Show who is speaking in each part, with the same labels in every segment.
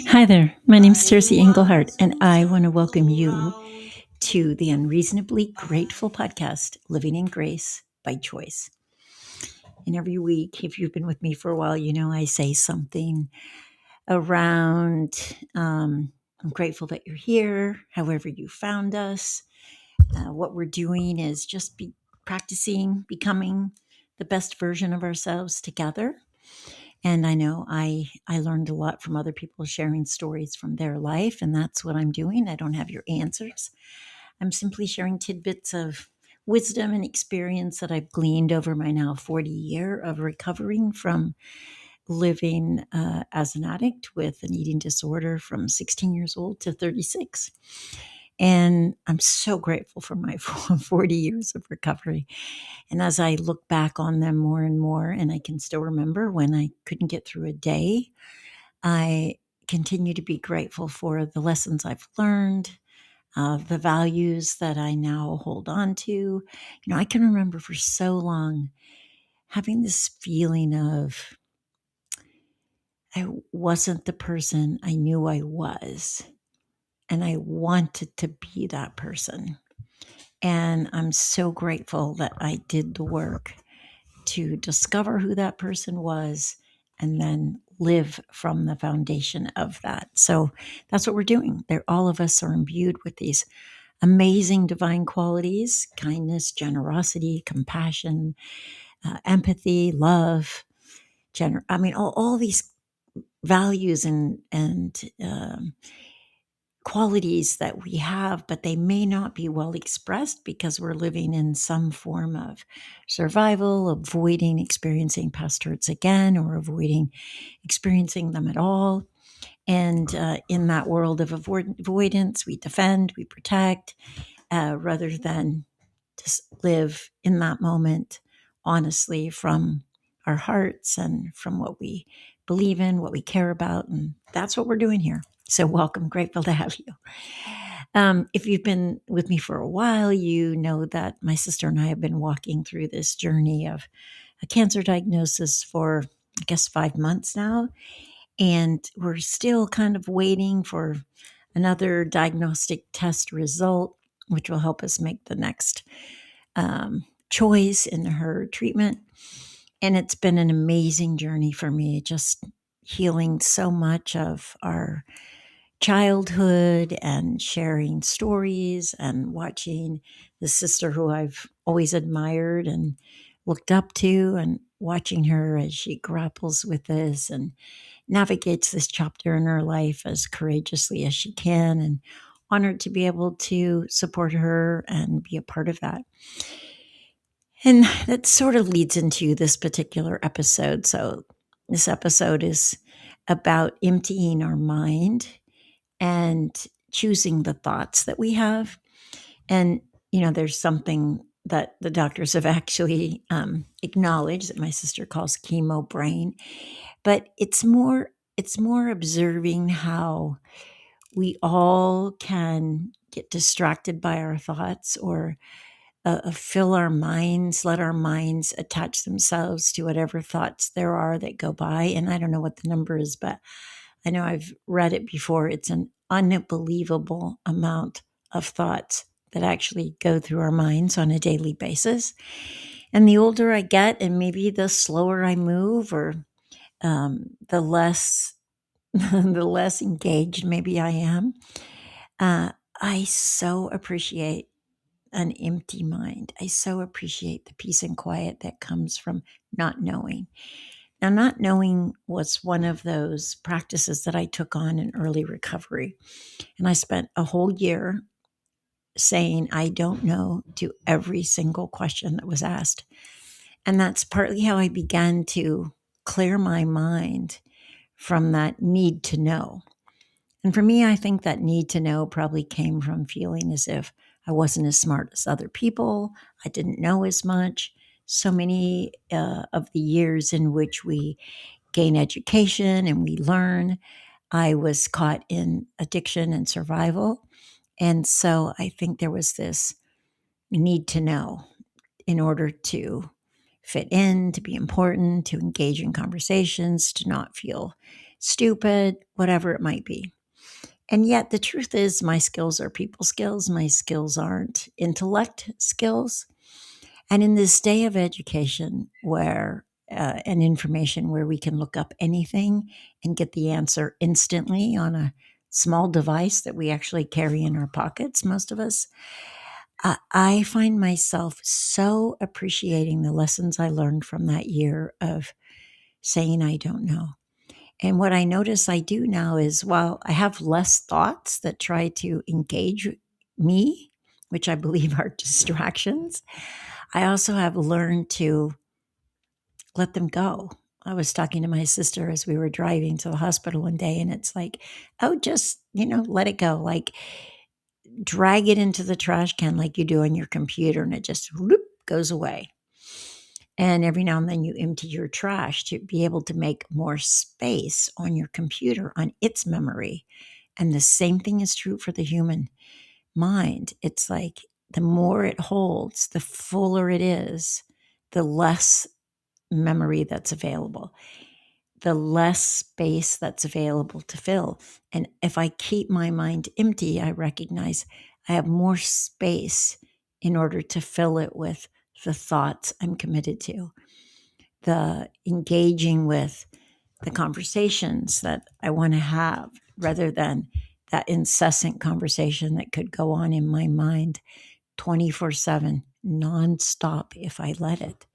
Speaker 1: Hi there, my name is Tercy Engelhardt, and I want to welcome you to the Unreasonably Grateful podcast, Living in Grace by Choice. And every week, if you've been with me for a while, you know I say something around I'm grateful that you're here, however you found us. What we're doing is just practicing becoming the best version of ourselves together. And I know I learned a lot from other people sharing stories from their life, and that's what I'm doing. I don't have your answers. I'm simply sharing tidbits of wisdom and experience that I've gleaned over my now 40 year of recovering from living as an addict with an eating disorder from 16 years old to 36. And I'm so grateful for my 40 years of recovery. And as I look back on them more and more, and I can still remember when I couldn't get through a day, I continue to be grateful for the lessons I've learned, the values that I now hold on to. You know, I can remember for so long having this feeling of I wasn't the person I knew I was, and I wanted to be that person. And I'm so grateful that I did the work to discover who that person was and then live from the foundation of that. So that's what we're doing. All of us are imbued with these amazing divine qualities: kindness, generosity, compassion, empathy, love, all these values and qualities that we have, but they may not be well expressed because we're living in some form of survival, avoiding experiencing past hurts again, or avoiding experiencing them at all. And in that world of avoidance, we defend, we protect, rather than just live in that moment honestly from our hearts and from what we believe in, what we care about. And that's what we're doing here. So, welcome. Grateful to have you. If you've been with me for a while, you know that my sister and I have been walking through this journey of a cancer diagnosis for, I guess, 5 months now. And we're still kind of waiting for another diagnostic test result, which will help us make the next choice in her treatment. And it's been an amazing journey for me, just healing so much of our childhood and sharing stories and watching the sister who I've always admired and looked up to, and watching her as she grapples with this and navigates this chapter in her life as courageously as she can, and honored to be able to support her and be a part of that. And that sort of leads into this particular episode. So, this episode is about emptying our mind and choosing the thoughts that we have. And, you know, there's something that the doctors have actually acknowledged that my sister calls chemo brain, but it's more observing how we all can get distracted by our thoughts, or fill our minds, let our minds attach themselves to whatever thoughts there are that go by. And I don't know what the number is, but I know I've read it before. It's an unbelievable amount of thoughts that actually go through our minds on a daily basis. And the older I get, and maybe the slower I move, or the less the less engaged maybe I am, I so appreciate an empty mind. I so appreciate the peace and quiet that comes from not knowing. Now, not knowing was one of those practices that I took on in early recovery. And I spent a whole year saying, I don't know, to every single question that was asked. And that's partly how I began to clear my mind from that need to know. And for me, I think that need to know probably came from feeling as if I wasn't as smart as other people. I didn't know as much. So many of the years in which we gain education and we learn, I was caught in addiction and survival. And so I think there was this need to know in order to fit in, to be important, to engage in conversations, to not feel stupid, whatever it might be. And yet, the truth is, my skills are people skills. My skills aren't intellect skills. And in this day of education and information where we can look up anything and get the answer instantly on a small device that we actually carry in our pockets, most of us, I find myself so appreciating the lessons I learned from that year of saying I don't know. And what I notice I do now is while I have less thoughts that try to engage me, which I believe are distractions, I also have learned to let them go. I was talking to my sister as we were driving to the hospital one day, and it's like, oh, just, let it go. Like, drag it into the trash can like you do on your computer, and it just whoop, goes away. And every now and then you empty your trash to be able to make more space on your computer, on its memory. And the same thing is true for the human mind. It's like the more it holds, the fuller it is, the less memory that's available, the less space that's available to fill. And if I keep my mind empty, I recognize I have more space in order to fill it with the thoughts I'm committed to, the engaging with the conversations that I want to have, rather than that incessant conversation that could go on in my mind 24/7, nonstop if I let it.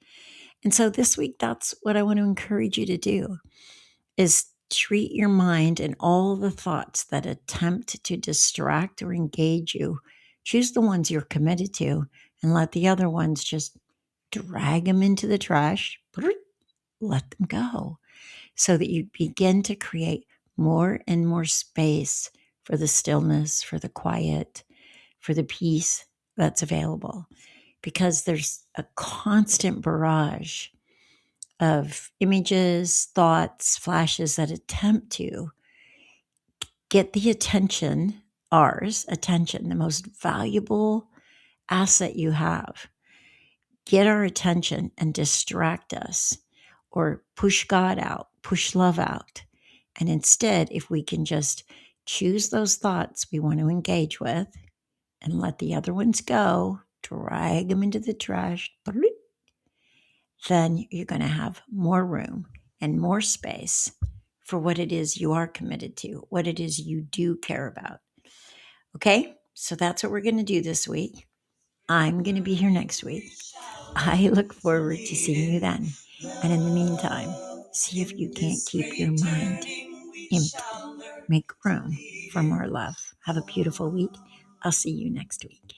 Speaker 1: And so this week, that's what I want to encourage you to do, is treat your mind and all the thoughts that attempt to distract or engage you. Choose the ones you're committed to and let the other ones just drag them into the trash. Let them go so that you begin to create more and more space for the stillness, for the quiet, for the peace that's available. Because there's a constant barrage of images, thoughts, flashes that attempt to get the attention, ours, attention, the most valuable asset you have, get our attention and distract us, or push God out, push love out. And instead, if we can just choose those thoughts we want to engage with and let the other ones go, drag them into the trash, then you're going to have more room and more space for what it is you are committed to, what it is you do care about. Okay? So that's what we're going to do this week. I'm going to be here next week. I look forward to seeing you then. And in the meantime, see if you can't keep your mind empty. Make room for more love. Have a beautiful week. I'll see you next week.